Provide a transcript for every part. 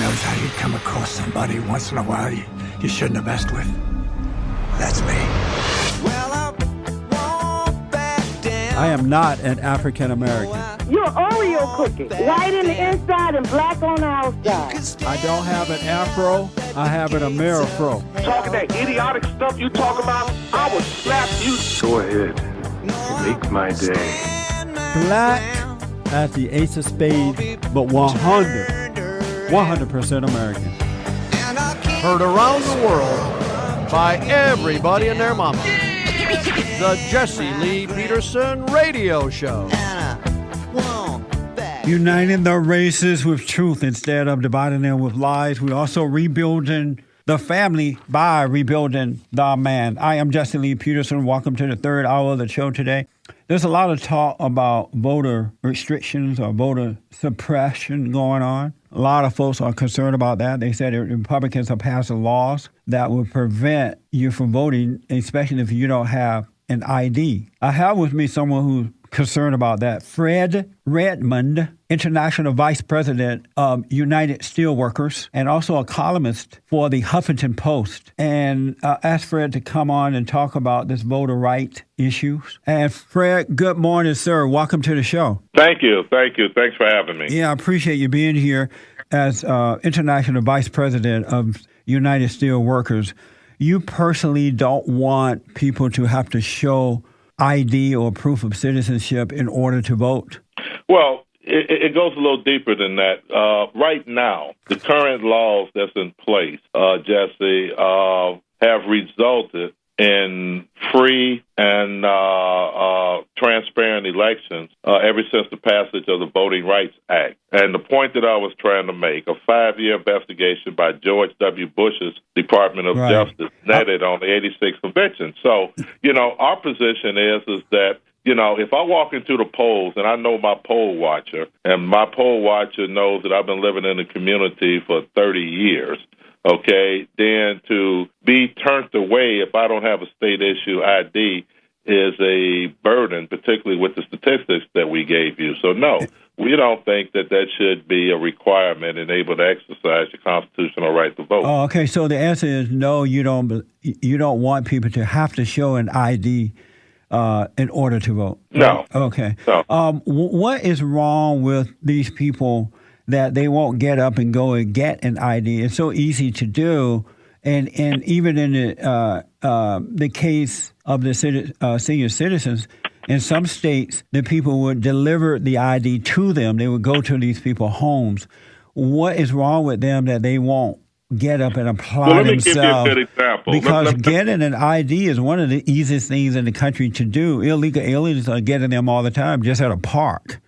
knows how you come across somebody once in a while you shouldn't have messed with. That's me. I am not an African American. You're an Oreo cookie, white in the inside and black on the outside. I don't have an afro, I have an Amerifro. Talking that idiotic stuff you talk about, I will slap you. Go ahead, make my day. Black as the ace of spades, but 100% American. Heard around the world by everybody and their mama. The Jesse Lee Peterson Radio Show. Uniting the races with truth instead of dividing them with lies. We're also rebuilding the family by rebuilding the man. I am Jesse Lee Peterson. Welcome to the third hour of the show today. There's a lot of talk about voter restrictions or voter suppression going on. A lot of folks are concerned about that. They said Republicans have passed laws that would prevent you from voting, especially if you don't have an ID. I have with me someone who's concerned about that. Fred Redmond, International Vice President of United Steelworkers, and also a columnist for the Huffington Post. And asked Fred to come on and talk about this voter right issues. And Fred, good morning, sir. Welcome to the show. Thank you. Thanks for having me. Yeah, I appreciate you being here as International Vice President of United Steelworkers. You personally don't want people to have to show ID or proof of citizenship in order to vote? Well, it goes a little deeper than that. Right now, the current laws that's in place, Jesse, have resulted in free and transparent elections ever since the passage of the Voting Rights Act. And the point that I was trying to make, a 5-year investigation by George W. Bush's Department of Justice netted on the 86 convention. So, our position is that, if I walk into the polls and I know my poll watcher, and my poll watcher knows that I've been living in the community for 30 years, okay, then to be turned away if I don't have a state-issue ID is a burden, particularly with the statistics that we gave you. So, no, we don't think that should be a requirement and able to exercise your constitutional right to vote. Oh, okay, so the answer is no, you don't want people to have to show an ID in order to vote? No. Okay. No. What is wrong with these people that they won't get up and go and get an ID? It's so easy to do, and even in the case of the senior citizens, in some states, the people would deliver the ID to them. They would go to these people's homes. What is wrong with them that they won't get up and apply themselves? Let me give you a good example. Because getting an ID is one of the easiest things in the country to do. Illegal aliens are getting them all the time, just at a park.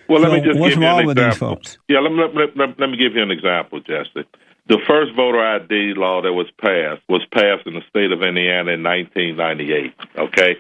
Well, so let me just what's give you wrong an with example. these folks? Yeah, let me give you an example, Jesse. The first voter ID law that was passed in the state of Indiana in 1998, okay?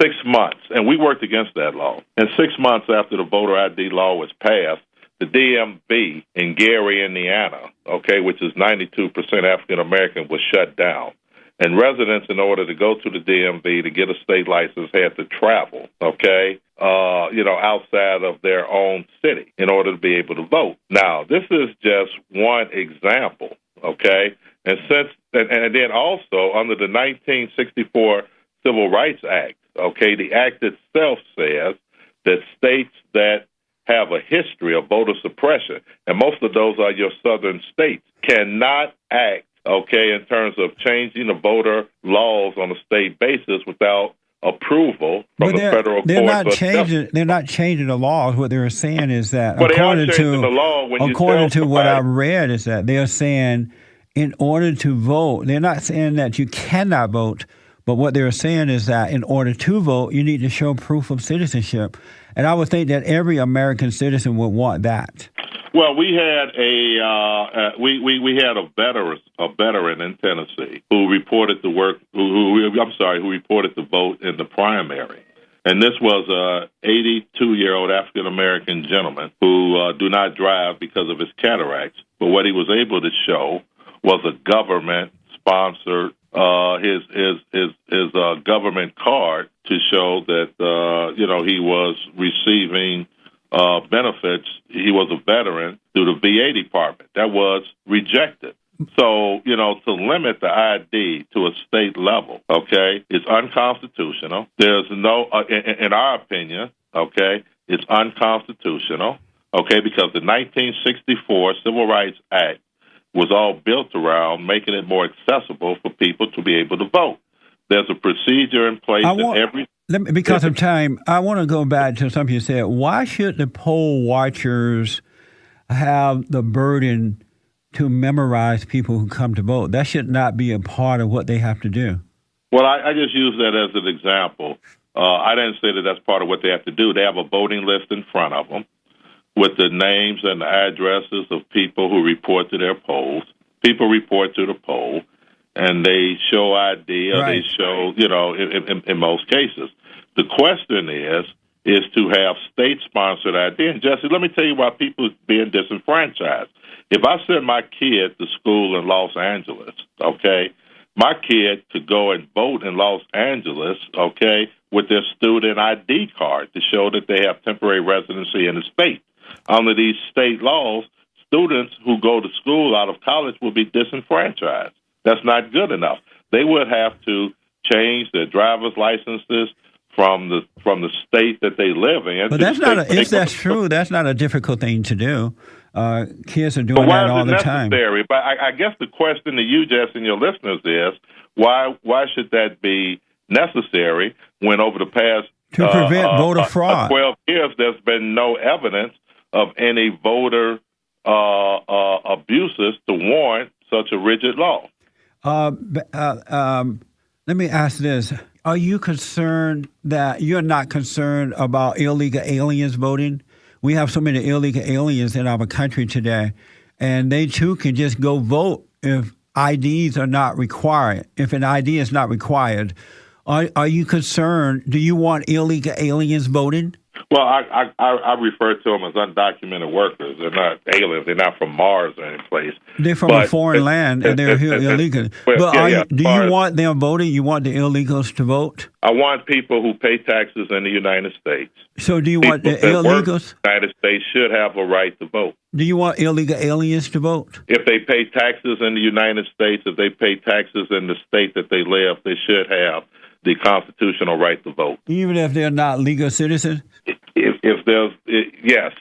6 months, and we worked against that law. And 6 months after the voter ID law was passed, the DMV in Gary, Indiana, okay, which is 92% African-American, was shut down. And residents, in order to go to the DMV to get a state license, had to travel, okay, outside of their own city in order to be able to vote. Now, this is just one example, okay? And then also under the 1964 Civil Rights Act, okay, the act itself says that states that have a history of voter suppression, and most of those are your southern states, cannot act, okay, in terms of changing the voter laws on a state basis without approval from the federal court. They're not changing the laws. What they're saying is that, according to what I read, is that they're saying in order to vote, they're not saying that you cannot vote, but what they're saying is that in order to vote, you need to show proof of citizenship. And I would think that every American citizen would want that. Well, we had we had a veteran in Tennessee who reported to work who reported to vote in the primary, and this was a 82-year-old African American gentleman who do not drive because of his cataracts. But what he was able to show was a government sponsored his government card to show that he was receiving benefits. He was a veteran through the VA department. That was rejected. So, to limit the ID to a state level, okay, is unconstitutional. There's no, in our opinion, okay, it's unconstitutional, okay, because the 1964 Civil Rights Act was all built around making it more accessible for people to be able to vote. There's a procedure in place because of time, I want to go back to something you said. Why should the poll watchers have the burden to memorize people who come to vote? That should not be a part of what they have to do. Well, I just use that as an example. I didn't say that that's part of what they have to do. They have a voting list in front of them with the names and the addresses of people who report to their polls. People report to the poll, and they show ID, or they show, in most cases. The question is to have state-sponsored ID. And, Jesse, let me tell you why people are being disenfranchised. If I send my kid to school in Los Angeles, okay, my kid could go and vote in Los Angeles, okay, with their student ID card to show that they have temporary residency in the state. Under these state laws, students who go to school out of college will be disenfranchised. That's not good enough. They would have to change their driver's licenses from the state that they live in. But that's not if that's true, that's not a difficult thing to do. Kids are doing that all the time. But I guess the question to you, Jess, and your listeners is, why should that be necessary when over the past to prevent voter fraud 12 years there's been no evidence of any voter abuses to warrant such a rigid law? Let me ask this. Are you concerned that you're not concerned about illegal aliens voting? We have so many illegal aliens in our country today, and they too can just go vote if IDs are not required. If an ID is not required, are you concerned? Do you want illegal aliens voting? Well, I refer to them as undocumented workers. They're not aliens. They're not from Mars or any place. They're from a foreign land, and they're here illegally. Do you want them voting? You want the illegals to vote? I want people who pay taxes in the United States. So do you want the illegals? The United States should have a right to vote. Do you want illegal aliens to vote? If they pay taxes in the United States, if they pay taxes in the state that they live, they should have the constitutional right to vote. Even if they're not legal citizens? Yes,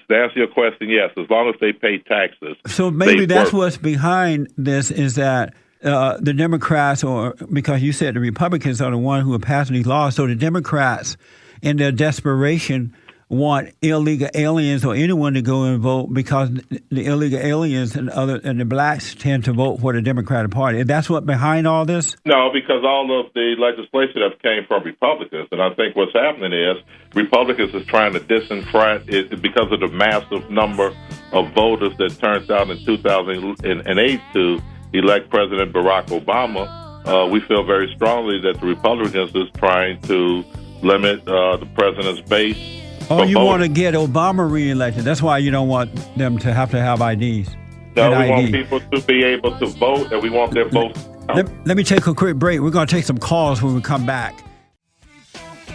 to answer your question, yes, as long as they pay taxes. So maybe that's what's behind this is that the Democrats, or because you said the Republicans are the one who are passing these laws, so the Democrats, in their desperation, want illegal aliens or anyone to go and vote because the illegal aliens and the blacks tend to vote for the Democratic Party. That's what behind all this? No, because all of the legislation that came from Republicans, and I think what's happening is Republicans is trying to disenfranchise because of the massive number of voters that turned out in 2008 to elect President Barack Obama. We feel very strongly that the Republicans is trying to limit the president's base. Oh, you want to get Obama reelected. That's why you don't want them to have IDs. No, we want people to be able to vote, and we want their votes. Let me take a quick break. We're going to take some calls when we come back.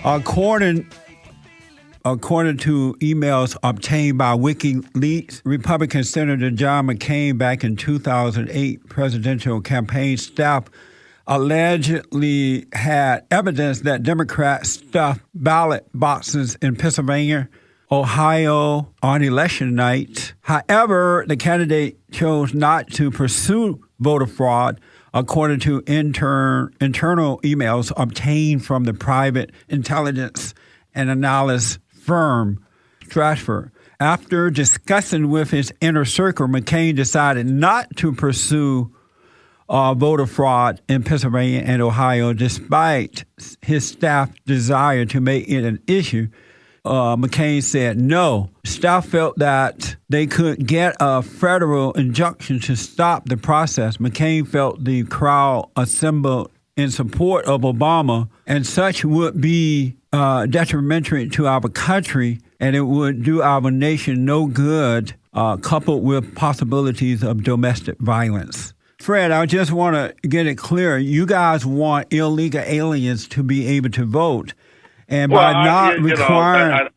According to emails obtained by WikiLeaks, Republican Senator John McCain back in 2008 presidential campaign staff allegedly had evidence that Democrats stuffed ballot boxes in Pennsylvania, Ohio on election night. However, the candidate chose not to pursue voter fraud, according to internal emails obtained from the private intelligence and analysis firm Stratford. After discussing with his inner circle, McCain decided not to pursue voter fraud in Pennsylvania and Ohio, despite his staff's desire to make it an issue. McCain said no. Staff felt that they could get a federal injunction to stop the process. McCain felt the crowd assembled in support of Obama, and such would be detrimental to our country, and it would do our nation no good, coupled with possibilities of domestic violence. Fred, I just want to get it clear. You guys want illegal aliens to be able to vote, and by not requiring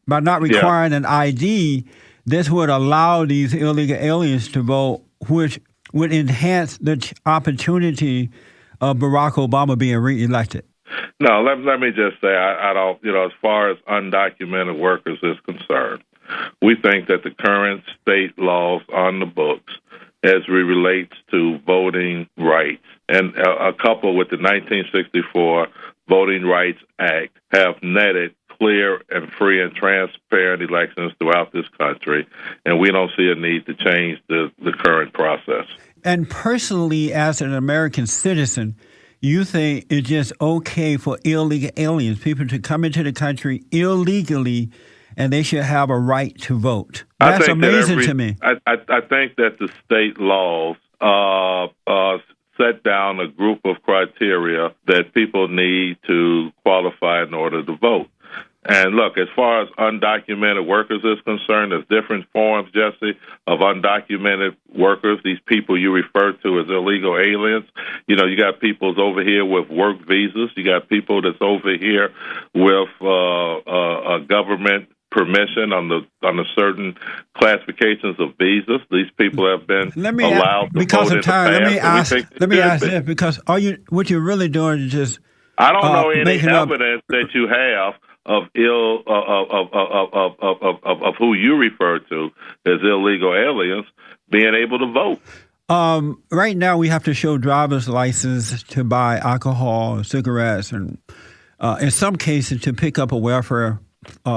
by not requiring an ID, this would allow these illegal aliens to vote, which would enhance the opportunity of Barack Obama being reelected. No, let me just say, I don't, as far as undocumented workers is concerned, we think that the current state laws on the books as it relates to voting rights and coupled with the 1964 Voting Rights Act have netted clear and free and transparent elections throughout this country, and we don't see a need to change the current process. And personally, as an American citizen, you think it's just okay for illegal aliens, people to come into the country illegally, and they should have a right to vote? That's amazing to me. I think that the state laws set down a group of criteria that people need to qualify in order to vote. And look, as far as undocumented workers is concerned, there's different forms, Jesse, of undocumented workers, these people you refer to as illegal aliens. You got people over here with work visas. You got people that's over here with a government permission on the certain classifications of visas. These people have been allowed to vote in the past. Let me ask this, because what you're really doing is just I don't know any evidence that you have of who you refer to as illegal aliens being able to vote. Right now, we have to show driver's license to buy alcohol, cigarettes, and in some cases to pick up a welfare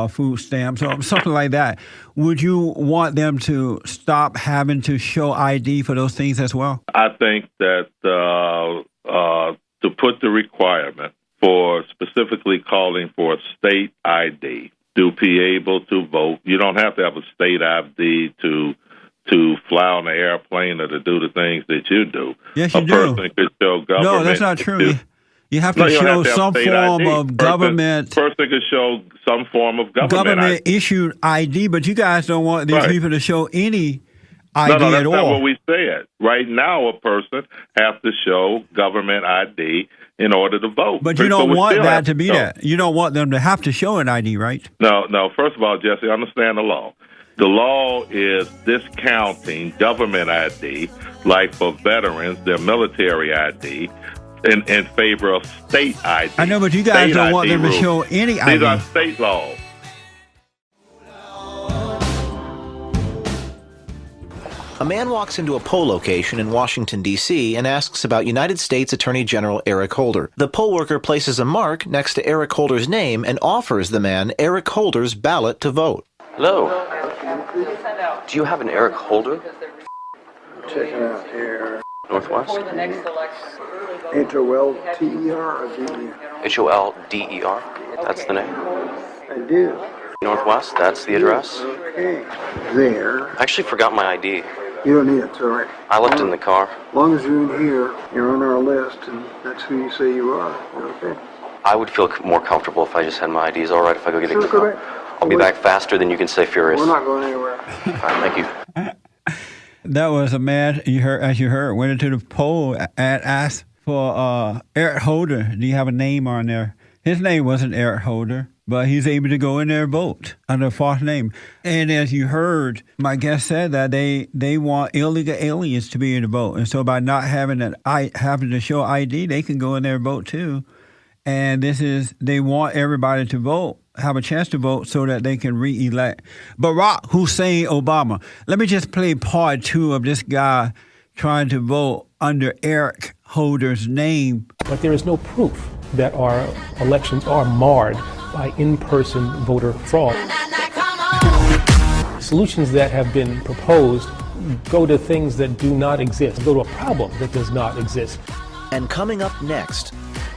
food stamps or something like that. Would you want them to stop having to show ID for those things as well? I think that to put the requirement for specifically calling for a state ID to be able to vote, you don't have to have a state ID to fly on an airplane or to do the things that you do. Yes, you do. A person could show government. No, that's not true. You have to show some form of government. Person could show some form of government issued ID, but you guys don't want these people to show any ID no, that's at all. not what we said. Right now, a person has to show government ID in order to vote. But you don't want that to be that. You don't want them to have to show an ID, right? No. First of all, Jesse, understand the law. The law is discounting government ID, like for veterans, their military ID, in favor of state ID. I know, but you guys don't want them to show any ID. These are state laws. A man walks into a poll location in Washington, D.C. and asks about United States Attorney General Eric Holder. The poll worker places a mark next to Eric Holder's name and offers the man Eric Holder's ballot to vote. Hello. Do you have an Eric Holder? Check it out here. Northwest? H-O-L-T-E-R or D-E-R? H-O-L-D-E-R? That's the name? I do. Northwest, that's the address? Okay. There. I actually forgot my ID. You don't need it, it's all right. I left it in the car. As long as you're in here, you're on our list, and that's who you say you are. Okay. I would feel more comfortable if I just had my ID. Is it all right if I go get it in the Go car? back. I'll be back faster than you can say furious. We're not going anywhere. All right, thank you. That was a man, you heard, went into the poll and asked for Eric Holder. Do you have a name on there? His name wasn't Eric Holder, but he's able to go in there and vote under a false name. And as you heard, my guest said that they want illegal aliens to be able to vote. And so by not having to show ID, they can go in there and vote too. And they want everybody to vote, have a chance to vote so that they can re-elect Barack Hussein Obama. Let me just play part 2 of this guy trying to vote under Eric Holder's name. But there is no proof that our elections are marred by in-person voter fraud. Solutions that have been proposed go to things that do not exist, go to a problem that does not exist. And coming up next...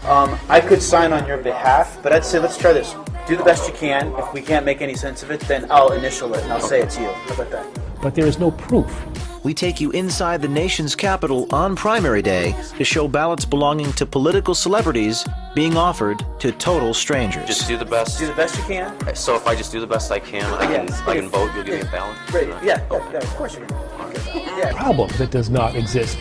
I could sign on your behalf, but I'd say let's try this. Do the best you can. If we can't make any sense of it, then I'll initial it and I'll say it's you. How about that? But there is no proof. We take you inside the nation's capital on primary day to show ballots belonging to political celebrities being offered to total strangers. Just do the best. Do the best you can. So if I just do the best I can, I can vote. You'll give me a ballot. Great. Yeah, of course you can. Problem that does not exist.